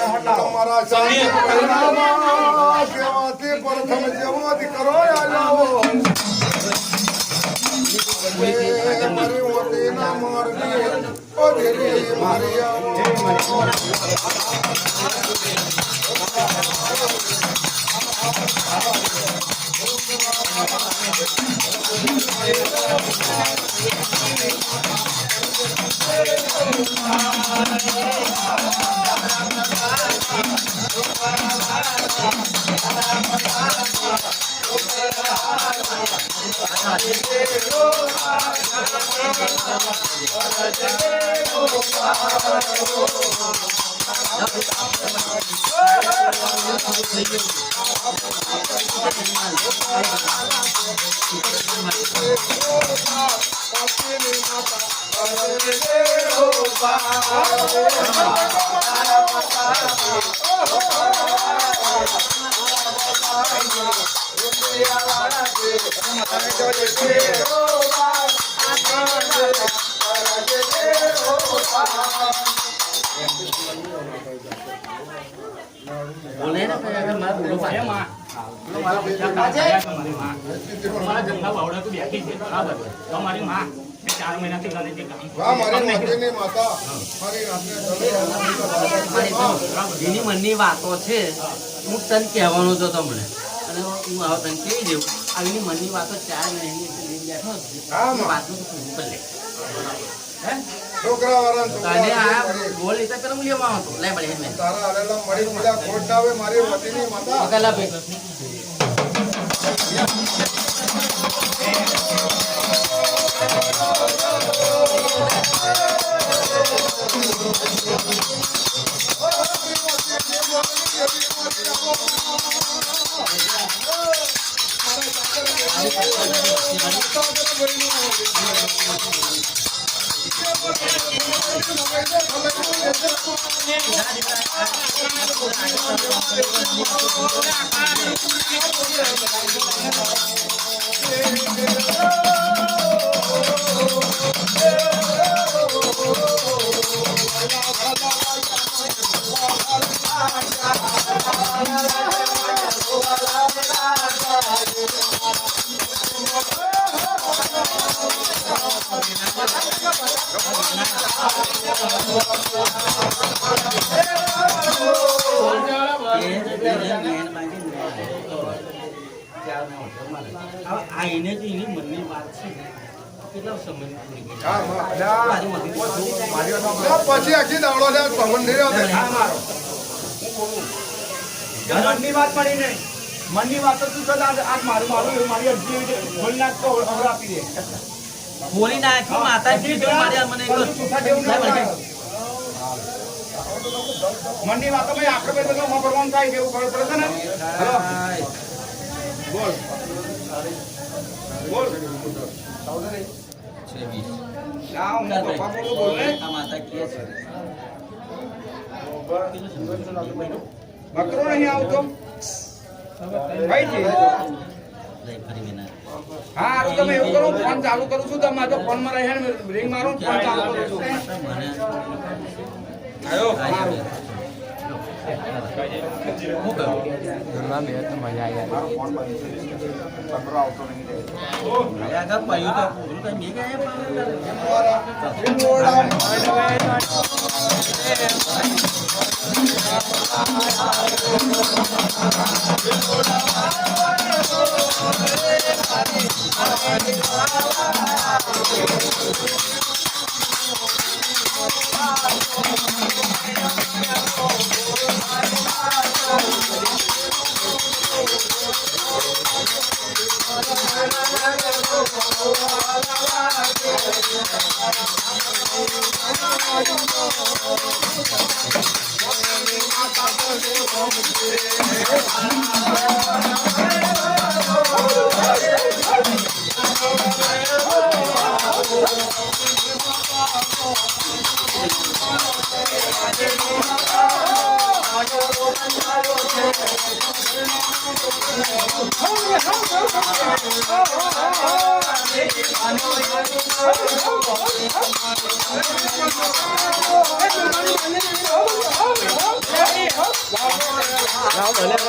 તમારા ચાંદી પહેરામાં સેવાથી પ્રથમ જેવાથી કરો આવો મારી મોતીના માર્ગે ઓ દેવી મારી बोले ना अगर मैं बोलो भाई मां बोलो मारा बच्चा कहां गया तुम्हारी मां तुम्हारा जंगला बावड़ा को बैठी थी बराबर तो हमारी मां 4 महीना से गाने के काम वाह मारी મોતીની માતા મારી રાતને એની મનની વાતો છે હું તને કહેવાનો હતો તમને અને હું આવો તને કહી દઉં આવી મનની વાતો 4 મહિનાની લઈને બેઠો હા વાતનું તો પૂરું કરી લે હે છોકરા વાળા તને આ બોલ એટલે પેલા હું લેવા આવતો લે બળે મેં તારા આલેલા મળી પેલા કોટ આવે મારી મોતીની માતા પકલા ભાઈ આઈને જે એની મનની વાત છે કેટલા સમય પૂરી ગઈ હા પછી આખી દાવડો છે પવન નહીં રહ્યો હા મારો મનની વાત પડી નહીં મનની વાત તો તું કદ આજ મારું મારી અરજી બોલ નાખ તો અવર આપી દે બોલી નાખી માતાજી જો મારી મને મનની વાતો મેં આપણે બે તો ભગવાન થાય એવું ખબર પડે છે ને બોલ બોલ 26 ના હું પપ્પા બોલું બોલ ને આ માતા કે છે બકરો નહીં આવતો ભાઈ છે લઈ ફરી વિના હા તો તમે એવું કરો ફોન ચાલુ કરું છું તમે તો ફોન માં રહે રિંગ મારો ફોન ચાલુ કરું છું આયો હું કહું ઘરમાં બે તો મજા આવી મારો ફોન બંધ છે બકરો આવતો નહીં આગળ પાયું તો પૂરું કઈ મેં ગયા Oh, લાવો ભલે